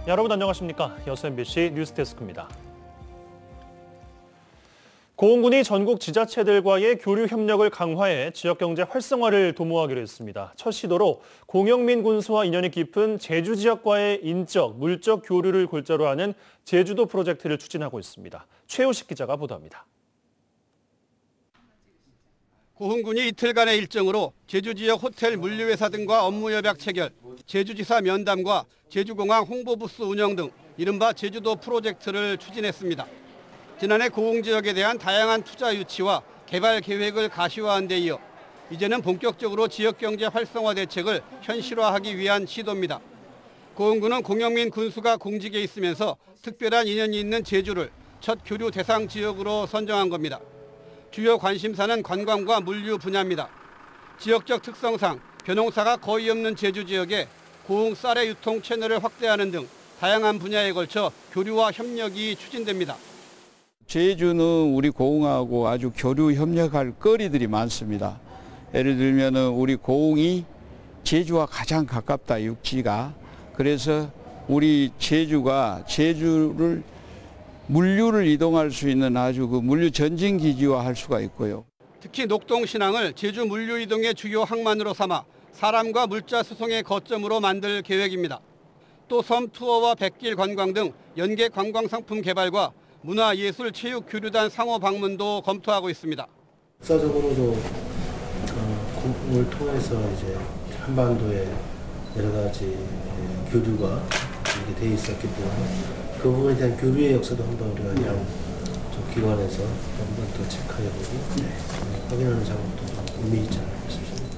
여러분 안녕하십니까? 여수 MBC 뉴스데스크입니다. 고흥군이 전국 지자체들과의 교류 협력을 강화해 지역경제 활성화를 도모하기로 했습니다. 첫 시도로 공영민 군수와 인연이 깊은 제주 지역과의 인적, 물적 교류를 골자로 하는 제주도 프로젝트를 추진하고 있습니다. 최우식 기자가 보도합니다. 고흥군이 이틀간의 일정으로 제주 지역 호텔 물류회사 등과 업무 협약 체결, 제주지사 면담과 제주공항 홍보부스 운영 등 이른바 제주도 프로젝트를 추진했습니다. 지난해 고흥 지역에 대한 다양한 투자 유치와 개발 계획을 가시화한 데 이어 이제는 본격적으로 지역경제 활성화 대책을 현실화하기 위한 시도입니다. 고흥군은 공영민 군수가 공직에 있으면서 특별한 인연이 있는 제주를 첫 교류 대상 지역으로 선정한 겁니다. 주요 관심사는 관광과 물류 분야입니다. 지역적 특성상 벼농사가 거의 없는 제주 지역에 고흥 쌀의 유통 채널을 확대하는 등 다양한 분야에 걸쳐 교류와 협력이 추진됩니다. 제주는 우리 고흥하고 아주 교류 협력할 거리들이 많습니다. 예를 들면 우리 고흥이 제주와 가장 가깝다, 육지가. 그래서 우리 제주가 제주를 물류를 이동할 수 있는 아주 그 물류 전진 기지화 할 수가 있고요. 특히 녹동신항을 제주 물류 이동의 주요 항만으로 삼아 사람과 물자 수송의 거점으로 만들 계획입니다. 또 섬 투어와 백길 관광 등 연계 관광 상품 개발과 문화, 예술, 체육, 교류단 상호 방문도 검토하고 있습니다. 역사적으로도 공을 통해서 이제 한반도에 여러 가지 교류가 이렇게 돼 있었기 때문에 그 부분에 대한 교류의 역사도 한번 우리가 좀 기관에서 한번 더 체크해보고 확인하는 작업도 의미 있지 않을까 싶습니다.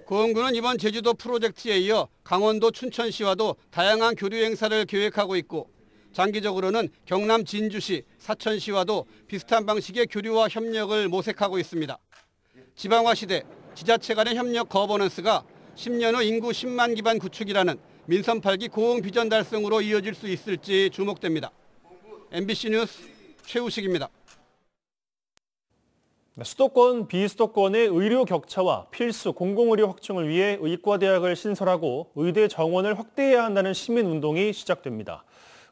고흥군은 이번 제주도 프로젝트에 이어 강원도 춘천시와도 다양한 교류 행사를 계획하고 있고 장기적으로는 경남 진주시, 사천시와도 비슷한 방식의 교류와 협력을 모색하고 있습니다. 지방화 시대 지자체 간의 협력 거버넌스가 10년 후 인구 10만 기반 구축이라는 민선 8기 고흥 비전 달성으로 이어질 수 있을지 주목됩니다. MBC 뉴스 최우식입니다. 수도권, 비수도권의 의료 격차와 필수 공공의료 확충을 위해 의과대학을 신설하고 의대 정원을 확대해야 한다는 시민운동이 시작됩니다.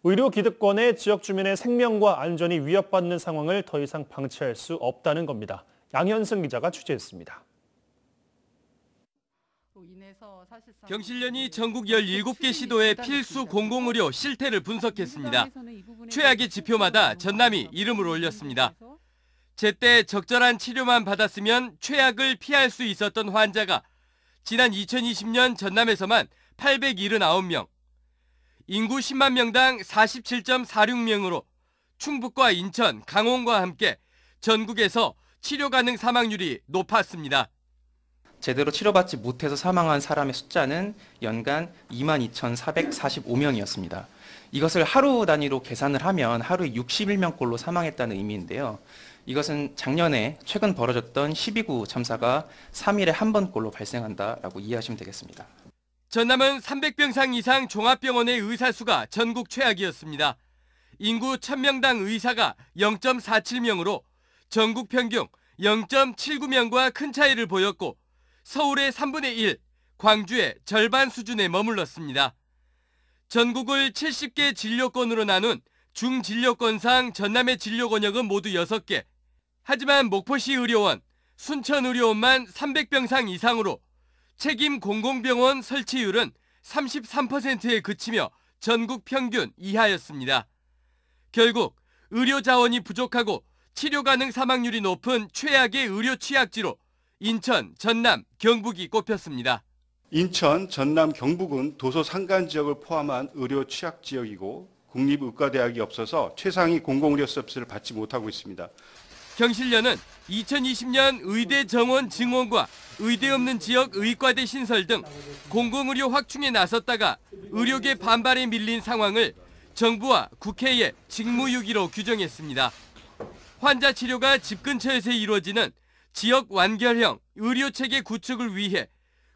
의료 기득권의 지역 주민의 생명과 안전이 위협받는 상황을 더 이상 방치할 수 없다는 겁니다. 양현승 기자가 취재했습니다. 경실련이 전국 17개 시도의 필수 공공의료 실태를 분석했습니다. 최악의 지표마다 전남이 이름을 올렸습니다. 제때 적절한 치료만 받았으면 최악을 피할 수 있었던 환자가 지난 2020년 전남에서만 879명, 인구 10만 명당 47.46명으로 충북과 인천, 강원과 함께 전국에서 치료 가능 사망률이 높았습니다. 제대로 치료받지 못해서 사망한 사람의 숫자는 연간 22,445명이었습니다. 이것을 하루 단위로 계산을 하면 하루에 61명꼴로 사망했다는 의미인데요. 이것은 작년에 최근 벌어졌던 12구 참사가 3일에 한 번꼴로 발생한다라고 이해하시면 되겠습니다. 전남은 300병상 이상 종합병원의 의사 수가 전국 최악이었습니다. 인구 1000명당 의사가 0.47명으로 전국 평균 0.79명과 큰 차이를 보였고 서울의 3분의 1, 광주의 절반 수준에 머물렀습니다. 전국을 70개 진료권으로 나눈 중진료권상 전남의 진료 권역은 모두 6개. 하지만 목포시 의료원, 순천 의료원만 300병상 이상으로 책임 공공병원 설치율은 33%에 그치며 전국 평균 이하였습니다. 결국 의료 자원이 부족하고 치료 가능 사망률이 높은 최악의 의료 취약지로 인천, 전남, 경북이 꼽혔습니다. 인천, 전남, 경북은 도서 산간 지역을 포함한 의료 취약 지역이고 국립의과대학이 없어서 최상위 공공의료 서비스를 받지 못하고 있습니다. 경실련은 2020년 의대 정원 증원과 의대 없는 지역 의과대 신설 등 공공의료 확충에 나섰다가 의료계 반발에 밀린 상황을 정부와 국회에 직무유기로 규정했습니다. 환자 치료가 집 근처에서 이루어지는 지역 완결형 의료체계 구축을 위해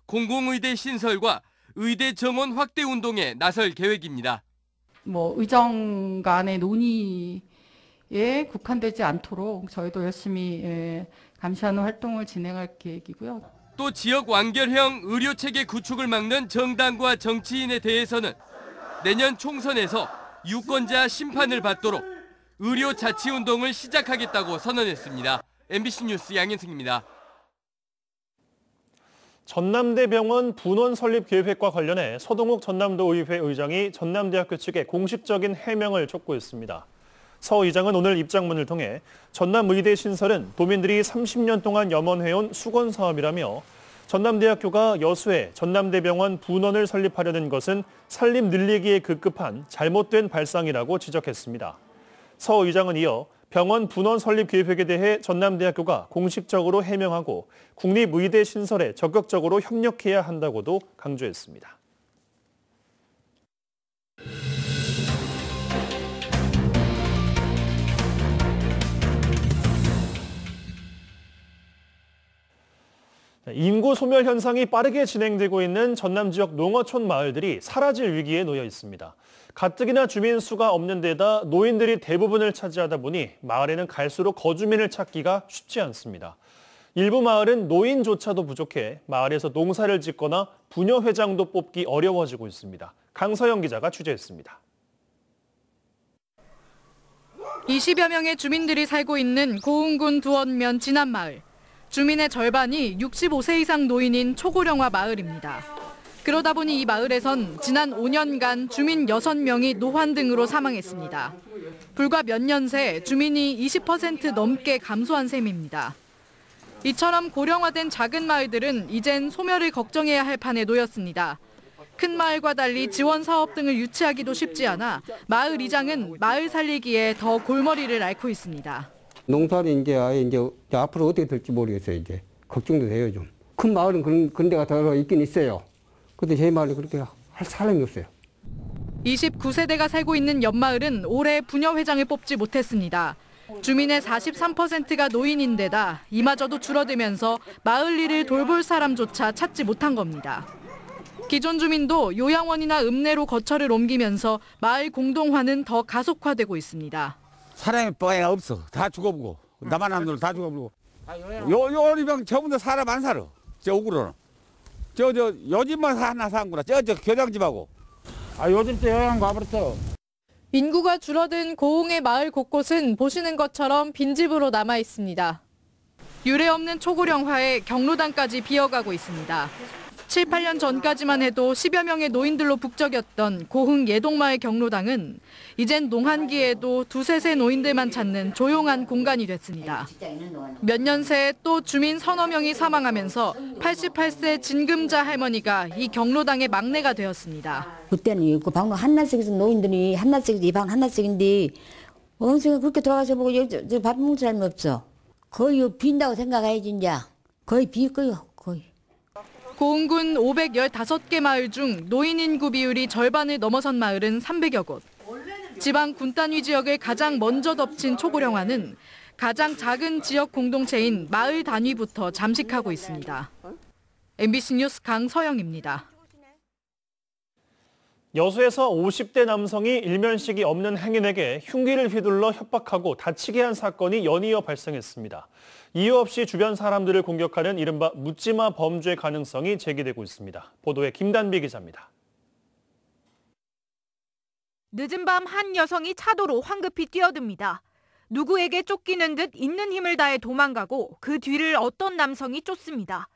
공공의대 신설과 의대 정원 확대 운동에 나설 계획입니다. 의정 간의 논의에 국한되지 않도록 저희도 열심히 감시하는 활동을 진행할 계획이고요. 또 지역 완결형 의료체계 구축을 막는 정당과 정치인에 대해서는 내년 총선에서 유권자 심판을 받도록 의료 자치 운동을 시작하겠다고 선언했습니다. MBC 뉴스 양현승입니다. 전남대병원 분원 설립 계획과 관련해 서동욱 전남도의회 의장이 전남대학교 측에 공식적인 해명을 촉구했습니다. 서 의장은 오늘 입장문을 통해 전남의대 신설은 도민들이 30년 동안 염원해온 수건사업이라며 전남대학교가 여수에 전남대병원 분원을 설립하려는 것은 살림 늘리기에 급급한 잘못된 발상이라고 지적했습니다. 서 의장은 이어 병원 분원 설립 계획에 대해 전남대학교가 공식적으로 해명하고 국립의대 신설에 적극적으로 협력해야 한다고도 강조했습니다. 인구 소멸 현상이 빠르게 진행되고 있는 전남 지역 농어촌 마을들이 사라질 위기에 놓여 있습니다. 가뜩이나 주민 수가 없는 데다 노인들이 대부분을 차지하다 보니 마을에는 갈수록 거주민을 찾기가 쉽지 않습니다. 일부 마을은 노인조차도 부족해 마을에서 농사를 짓거나 부녀회장도 뽑기 어려워지고 있습니다. 강서영 기자가 취재했습니다. 20여 명의 주민들이 살고 있는 고흥군 두원면 진안마을. 주민의 절반이 65세 이상 노인인 초고령화 마을입니다. 그러다 보니 이 마을에선 지난 5년간 주민 6명이 노환 등으로 사망했습니다. 불과 몇 년 새 주민이 20% 넘게 감소한 셈입니다. 이처럼 고령화된 작은 마을들은 이젠 소멸을 걱정해야 할 판에 놓였습니다. 큰 마을과 달리 지원 사업 등을 유치하기도 쉽지 않아 마을 이장은 마을 살리기에 더 골머리를 앓고 있습니다. 농사를 이제 앞으로 어떻게 될지 모르겠어요. 이제 걱정도 돼요 좀. 큰 마을은 그런 데가 더 있긴 있어요. 근데 제 마을은 그렇게 할 사람이 없어요. 29세대가 살고 있는 옆마을은 올해 부녀회장을 뽑지 못했습니다. 주민의 43%가 노인인데다 이마저도 줄어들면서 마을 일을 돌볼 사람조차 찾지 못한 겁니다. 기존 주민도 요양원이나 읍내로 거처를 옮기면서 마을 공동화는 더 가속화되고 있습니다. 사람이 뻔해가 없어. 다 죽어보고. 나만 한 놈들 다 죽어보고. 요리병 저분들 사람 안 살아. 저 옥으로는. 요 집만 하나 사는구나. 저 교장집하고. 요즘 저 요양 가버렸어. 인구가 줄어든 고흥의 마을 곳곳은 보시는 것처럼 빈집으로 남아 있습니다. 유례 없는 초고령화에 경로당까지 비어가고 있습니다. 7, 8년 전까지만 해도 10여 명의 노인들로 북적였던 고흥 예동마을 경로당은 이젠 농한기에도 두세 세 노인들만 찾는 조용한 공간이 됐습니다. 몇 년 새 또 주민 서너 명이 사망하면서 88세 진금자 할머니가 이 경로당의 막내가 되었습니다. 그때는 그 방로 한나씩에서 노인들이 한나씩 이 방 한나씩인데 언제가 그렇게 돌아가서 보고 여기 밥 먹는 사람이 없어. 거의 빈다고 생각해야지 이제. 거의 비 거요 거의. 고흥군 515개 마을 중 노인 인구 비율이 절반을 넘어선 마을은 300여 곳. 지방 군단위 지역을 가장 먼저 덮친 초고령화는 가장 작은 지역 공동체인 마을 단위부터 잠식하고 있습니다. MBC 뉴스 강서영입니다. 여수에서 50대 남성이 일면식이 없는 행인에게 흉기를 휘둘러 협박하고 다치게 한 사건이 연이어 발생했습니다. 이유 없이 주변 사람들을 공격하는 이른바 묻지마 범죄 가능성이 제기되고 있습니다. 보도에 김단비 기자입니다. 늦은 밤 한 여성이 차도로 황급히 뛰어듭니다. 누구에게 쫓기는 듯 있는 힘을 다해 도망가고 그 뒤를 어떤 남성이 쫓습니다.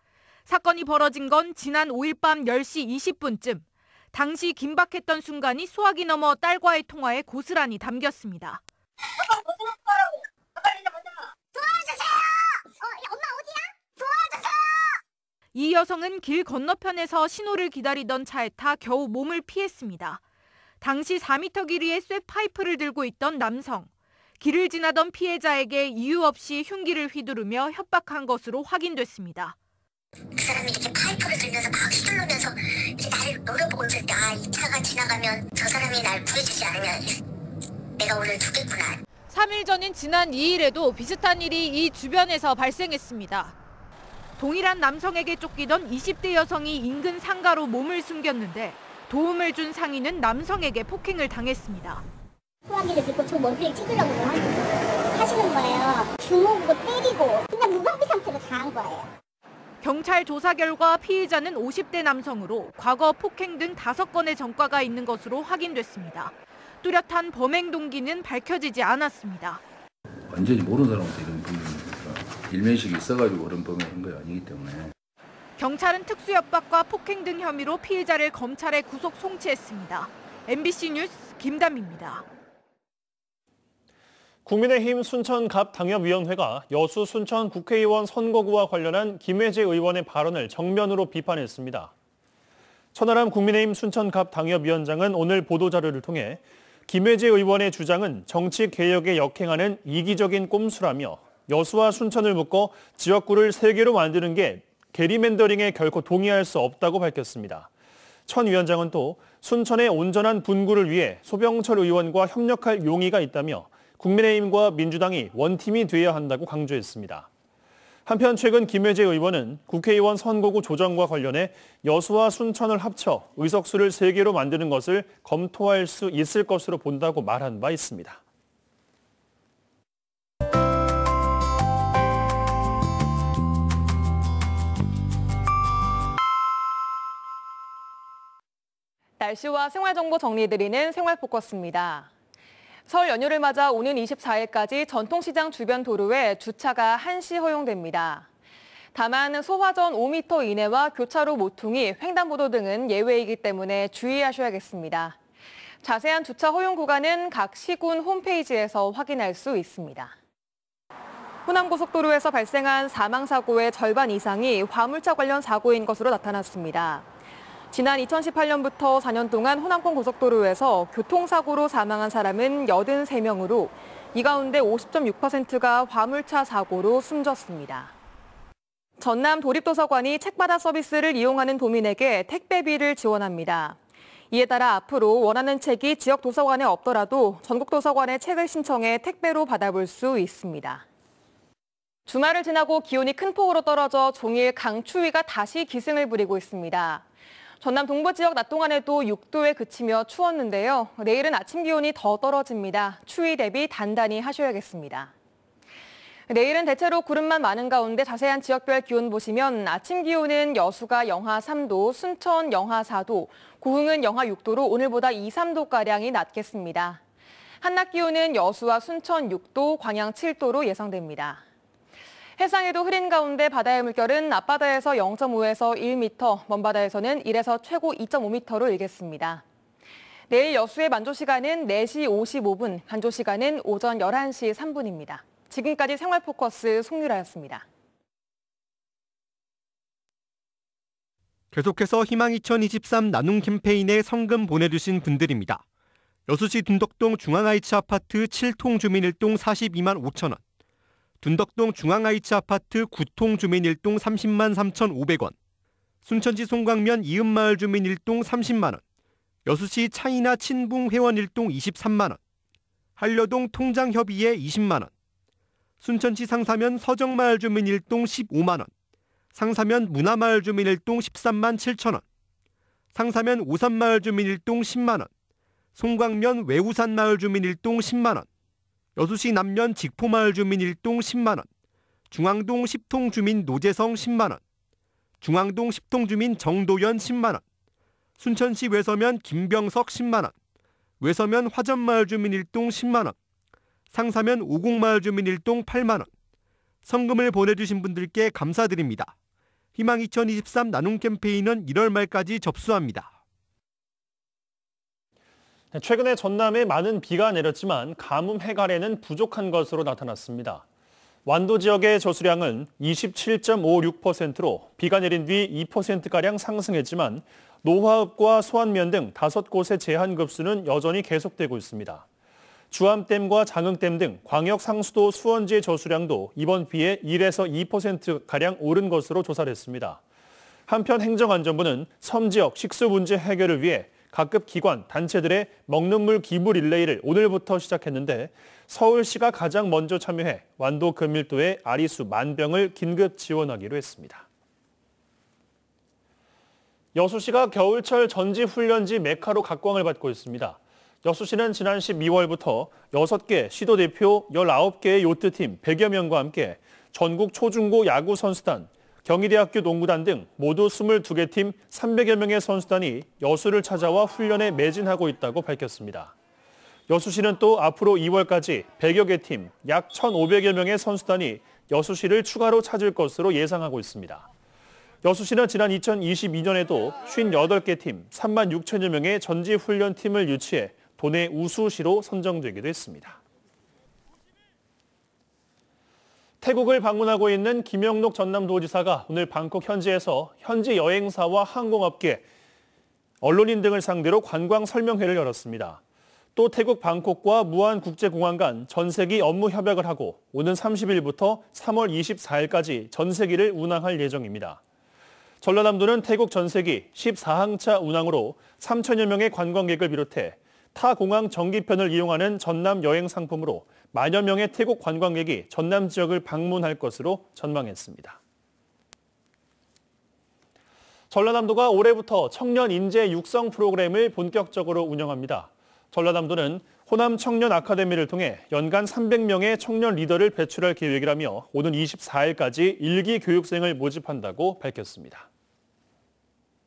사건이 벌어진 건 지난 5일 밤 10시 20분쯤. 당시 긴박했던 순간이 수화기 넘어 딸과의 통화에 고스란히 담겼습니다. 이 여성은 길 건너편에서 신호를 기다리던 차에 타 겨우 몸을 피했습니다. 당시 4m 길이의 쇠 파이프를 들고 있던 남성. 길을 지나던 피해자에게 이유 없이 흉기를 휘두르며 협박한 것으로 확인됐습니다. 그 사람이 이렇게 파이프를 들면서 막 휘두르면서 나를 노려보고 있을 때 이 차가 지나가면 저 사람이 날 구해주지 않으면 내가 오늘 죽겠구나. 3일 전인 지난 2일에도 비슷한 일이 이 주변에서 발생했습니다. 동일한 남성에게 쫓기던 20대 여성이 인근 상가로 몸을 숨겼는데 도움을 준 상인은 남성에게 폭행을 당했습니다. 소화기를 들고 저 머리를 찌르려고 하시는 거예요. 주먹으로 때리고 그냥 무방비 상태로 당한 거예요. 경찰 조사 결과 피의자는 50대 남성으로 과거 폭행 등 5건의 전과가 있는 것으로 확인됐습니다. 뚜렷한 범행 동기는 밝혀지지 않았습니다. 완전히 모르는 사람한테 이런 범행이니까 일면식이 있어가지고 그런 범행을 한 거 아니기 때문에. 경찰은 특수협박과 폭행 등 혐의로 피의자를 검찰에 구속 송치했습니다. MBC 뉴스 김담입니다. 국민의힘 순천갑 당협위원회가 여수 순천 국회의원 선거구와 관련한 김혜재 의원의 발언을 정면으로 비판했습니다. 천하람 국민의힘 순천갑 당협위원장은 오늘 보도자료를 통해 김혜재 의원의 주장은 정치개혁에 역행하는 이기적인 꼼수라며 여수와 순천을 묶어 지역구를 3개로 만드는 게 게리맨더링에 결코 동의할 수 없다고 밝혔습니다. 천 위원장은 또 순천의 온전한 분구를 위해 소병철 의원과 협력할 용의가 있다며 국민의힘과 민주당이 원팀이 돼야 한다고 강조했습니다. 한편 최근 김혜재 의원은 국회의원 선거구 조정과 관련해 여수와 순천을 합쳐 의석수를 3개로 만드는 것을 검토할 수 있을 것으로 본다고 말한 바 있습니다. 날씨와 생활정보 정리해드리는 생활포커스입니다. 설 연휴를 맞아 오는 24일까지 전통시장 주변 도로에 주차가 한시 허용됩니다. 다만 소화전 5m 이내와 교차로 모퉁이, 횡단보도 등은 예외이기 때문에 주의하셔야겠습니다. 자세한 주차 허용 구간은 각 시군 홈페이지에서 확인할 수 있습니다. 호남고속도로에서 발생한 사망사고의 절반 이상이 화물차 관련 사고인 것으로 나타났습니다. 지난 2018년부터 4년 동안 호남권 고속도로에서 교통사고로 사망한 사람은 83명으로 이 가운데 50.6%가 화물차 사고로 숨졌습니다. 전남 도립도서관이 책바다 서비스를 이용하는 도민에게 택배비를 지원합니다. 이에 따라 앞으로 원하는 책이 지역 도서관에 없더라도 전국 도서관에 책을 신청해 택배로 받아볼 수 있습니다. 주말을 지나고 기온이 큰 폭으로 떨어져 종일 강추위가 다시 기승을 부리고 있습니다. 전남 동부 지역 낮 동안에도 6도에 그치며 추웠는데요. 내일은 아침 기온이 더 떨어집니다. 추위 대비 단단히 하셔야겠습니다. 내일은 대체로 구름만 많은 가운데 자세한 지역별 기온 보시면 아침 기온은 여수가 영하 3도, 순천 영하 4도, 고흥은 영하 6도로 오늘보다 2, 3도가량이 낮겠습니다. 한낮 기온은 여수와 순천 6도, 광양 7도로 예상됩니다. 해상에도 흐린 가운데 바다의 물결은 앞바다에서 0.5에서 1m, 먼바다에서는 1에서 최고 2.5m로 일겠습니다. 내일 여수의 만조시간은 4시 55분, 간조시간은 오전 11시 3분입니다. 지금까지 생활포커스 송유라였습니다. 계속해서 희망 2023 나눔 캠페인에 성금 보내주신 분들입니다. 여수시 둔덕동 중앙아이츠 아파트 7통 주민 1동 42만 5천 원. 둔덕동 중앙아이츠 아파트 9통 주민 1동 30만 3,500원, 순천시 송광면 이음마을 주민 1동 30만 원, 여수시 차이나 친붕 회원 1동 23만 원, 한려동 통장협의회 20만 원, 순천시 상사면 서정마을 주민 1동 15만 원, 상사면 문화마을 주민 1동 13만 7천 원, 상사면 오산마을 주민 1동 10만 원, 송광면 외우산마을 주민 1동 10만 원, 여수시 남면 직포마을 주민 1동 10만 원, 중앙동 10통 주민 노재성 10만 원, 중앙동 10통 주민 정도연 10만 원, 순천시 외서면 김병석 10만 원, 외서면 화전마을 주민 1동 10만 원, 상사면 오곡마을 주민 1동 8만 원. 성금을 보내주신 분들께 감사드립니다. 희망 2023 나눔 캠페인은 1월 말까지 접수합니다. 최근에 전남에 많은 비가 내렸지만 가뭄 해갈에는 부족한 것으로 나타났습니다. 완도 지역의 저수량은 27.56%로 비가 내린 뒤 2%가량 상승했지만 노화읍과 소안면 등 5곳의 제한급수는 여전히 계속되고 있습니다. 주암댐과 장흥댐 등 광역 상수도 수원지의 저수량도 이번 비에 1에서 2%가량 오른 것으로 조사를 했습니다. 한편 행정안전부는 섬 지역 식수 문제 해결을 위해 각급 기관, 단체들의 먹는 물 기부 릴레이를 오늘부터 시작했는데 서울시가 가장 먼저 참여해 완도 근밀도의 아리수 10,000병을 긴급 지원하기로 했습니다. 여수시가 겨울철 전지훈련지 메카로 각광을 받고 있습니다. 여수시는 지난 12월부터 6개 시도 대표 19개의 요트팀 100여 명과 함께 전국 초중고 야구 선수단, 경희대학교 농구단 등 모두 22개 팀 300여 명의 선수단이 여수를 찾아와 훈련에 매진하고 있다고 밝혔습니다. 여수시는 또 앞으로 2월까지 100여 개 팀, 약 1,500여 명의 선수단이 여수시를 추가로 찾을 것으로 예상하고 있습니다. 여수시는 지난 2022년에도 58개 팀, 3만 6천여 명의 전지훈련팀을 유치해 도내 우수시로 선정되기도 했습니다. 태국을 방문하고 있는 김영록 전남도지사가 오늘 방콕 현지에서 현지 여행사와 항공업계, 언론인 등을 상대로 관광 설명회를 열었습니다. 또 태국 방콕과 무안국제공항 간 전세기 업무 협약을 하고 오는 30일부터 3월 24일까지 전세기를 운항할 예정입니다. 전라남도는 태국 전세기 14항차 운항으로 3천여 명의 관광객을 비롯해 타 공항 정기편을 이용하는 전남 여행 상품으로 만여 명의 태국 관광객이 전남 지역을 방문할 것으로 전망했습니다. 전라남도가 올해부터 청년 인재 육성 프로그램을 본격적으로 운영합니다. 전라남도는 호남 청년 아카데미를 통해 연간 300명의 청년 리더를 배출할 계획이라며 오는 24일까지 1기 교육생을 모집한다고 밝혔습니다.